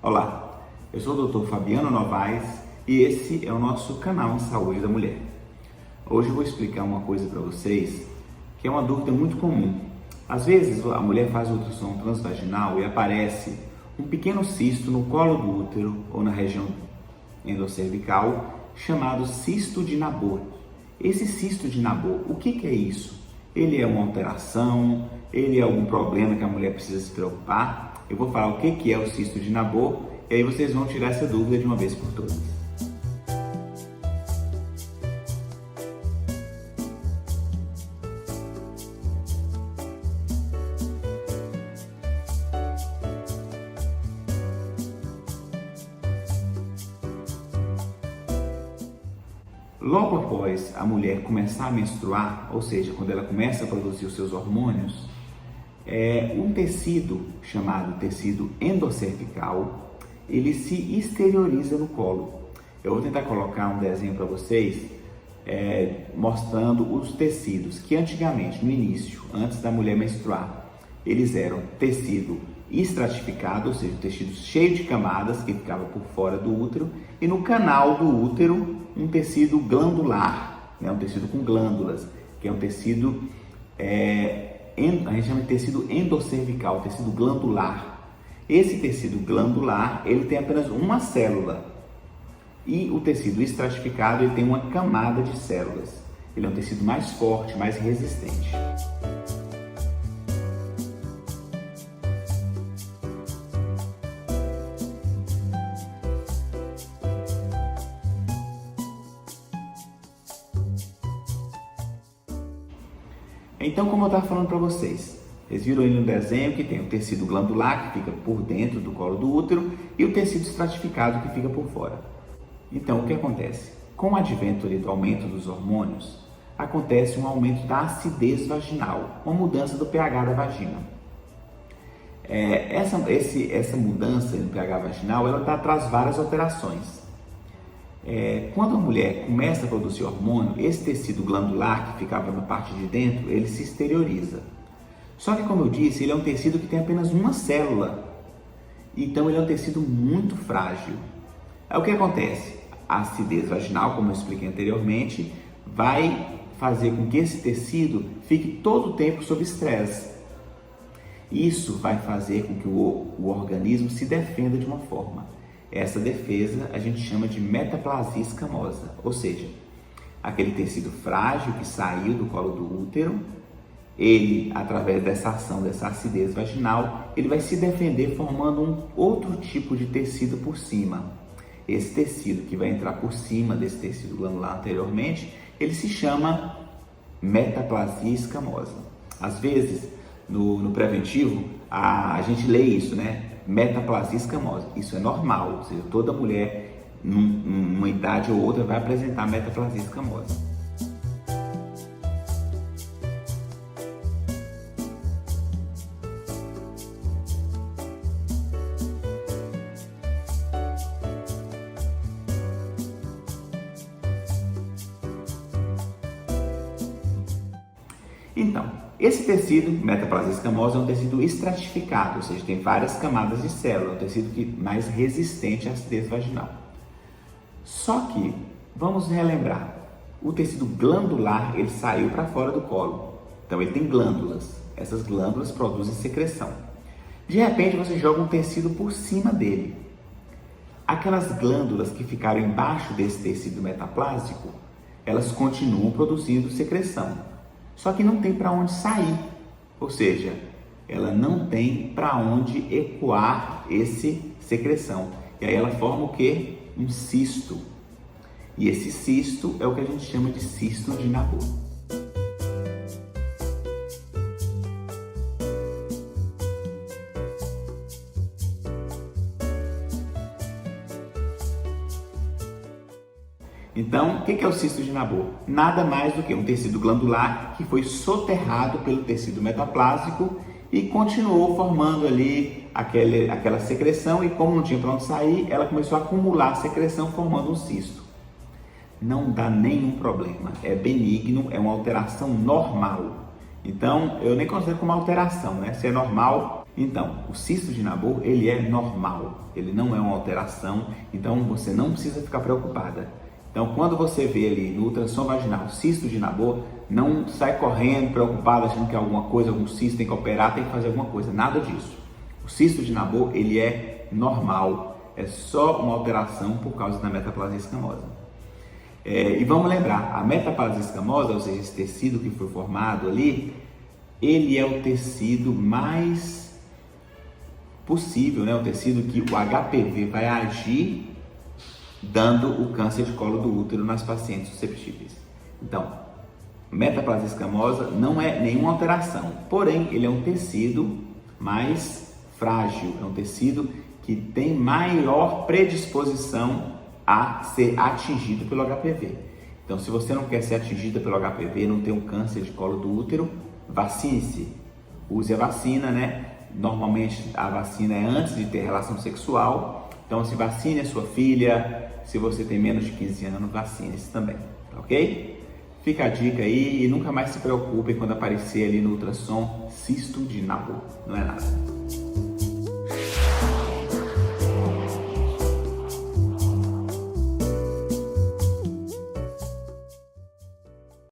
Olá, eu sou o Dr. Fabiano Novaes e esse é o nosso canal Saúde da Mulher. Hoje eu vou explicar uma coisa para vocês que é uma dúvida muito comum. Às vezes a mulher faz ultrassom transvaginal e aparece um pequeno cisto no colo do útero ou na região endocervical chamado cisto de Nabor. Esse cisto de Nabor, o que é isso? Ele é uma alteração? Ele é algum problema que a mulher precisa se preocupar? Eu vou falar o que é o cisto de Nabor e aí vocês vão tirar essa dúvida de uma vez por todas. Logo após a mulher começar a menstruar, ou seja, quando ela começa a produzir os seus hormônios, um tecido chamado tecido endocervical, ele se exterioriza no colo. Eu vou tentar colocar um desenho para vocês, mostrando os tecidos que antigamente, no início, antes da mulher menstruar, eles eram tecido estratificado, ou seja, tecido cheio de camadas que ficava por fora do útero, e no canal do útero um tecido glandular, um tecido com glândulas, que é um tecido, a gente chama de tecido endocervical, tecido glandular. Esse tecido glandular, ele tem apenas uma célula, e o tecido estratificado, ele tem uma camada de células. Ele é um tecido mais forte, mais resistente. Então, como eu estava falando para vocês viram aí no desenho que tem o tecido glandular que fica por dentro do colo do útero e o tecido estratificado que fica por fora. Então, o que acontece? Com o advento do aumento dos hormônios, acontece um aumento da acidez vaginal, uma mudança do pH da vagina. Essa mudança no pH vaginal, ela traz várias alterações. Quando a mulher começa a produzir hormônio, esse tecido glandular que ficava na parte de dentro, ele se exterioriza. Só que, como eu disse, ele é um tecido que tem apenas uma célula. Então, ele é um tecido muito frágil. Aí, o que acontece? A acidez vaginal, como eu expliquei anteriormente, vai fazer com que esse tecido fique todo o tempo sob estresse. Isso vai fazer com que o organismo se defenda de uma forma. Essa defesa a gente chama de metaplasia escamosa, ou seja, aquele tecido frágil que saiu do colo do útero, ele, através dessa ação, dessa acidez vaginal, ele vai se defender formando um outro tipo de tecido por cima. Esse tecido que vai entrar por cima desse tecido glandular anteriormente, ele se chama metaplasia escamosa. Às vezes, no preventivo, a gente lê isso, metaplasia escamosa. Isso é normal, ou seja, toda mulher, numa idade ou outra, vai apresentar metaplasia escamosa. Então, esse tecido, metaplasia escamosa, é um tecido estratificado, ou seja, tem várias camadas de célula, é um tecido mais resistente à acidez vaginal. Só que, vamos relembrar, o tecido glandular, ele saiu para fora do colo, então ele tem glândulas, essas glândulas produzem secreção. De repente, você joga um tecido por cima dele. Aquelas glândulas que ficaram embaixo desse tecido metaplásico, elas continuam produzindo secreção. Só que não tem para onde sair, ou seja, ela não tem para onde ecoar essa secreção. E aí ela forma o quê? Um cisto. E esse cisto é o que a gente chama de cisto de Nabor. Então, o que é o cisto de Nabor? Nada mais do que um tecido glandular que foi soterrado pelo tecido metaplásico e continuou formando ali aquela secreção, e como não tinha para onde sair, ela começou a acumular secreção formando um cisto. Não dá nenhum problema, é benigno, é uma alteração normal. Então, eu nem considero como alteração, Se é normal, Então, o cisto de Nabor, ele é normal, ele não é uma alteração, então você não precisa ficar preocupada. Então, quando você vê ali no ultrassom vaginal cisto de Nabor, não sai correndo, preocupado, achando que é alguma coisa, algum cisto, tem que operar, tem que fazer alguma coisa, nada disso. O cisto de Nabor, ele é normal, é só uma alteração por causa da metaplasia escamosa. E vamos lembrar, a metaplasia escamosa, ou seja, esse tecido que foi formado ali, ele é o tecido mais possível, né? O tecido que o HPV vai agir dando o câncer de colo do útero nas pacientes susceptíveis. Então, metaplasia escamosa não é nenhuma alteração, porém ele é um tecido mais frágil, é um tecido que tem maior predisposição a ser atingido pelo HPV. Então, se você não quer ser atingida pelo HPV, não ter um câncer de colo do útero, vacine-se, use a vacina, né? Normalmente a vacina é antes de ter relação sexual, então se vacine a sua filha, se você tem menos de 15 anos, vacine-se também, ok? Fica a dica aí e nunca mais se preocupem quando aparecer ali no ultrassom cisto de Nabor, não é nada.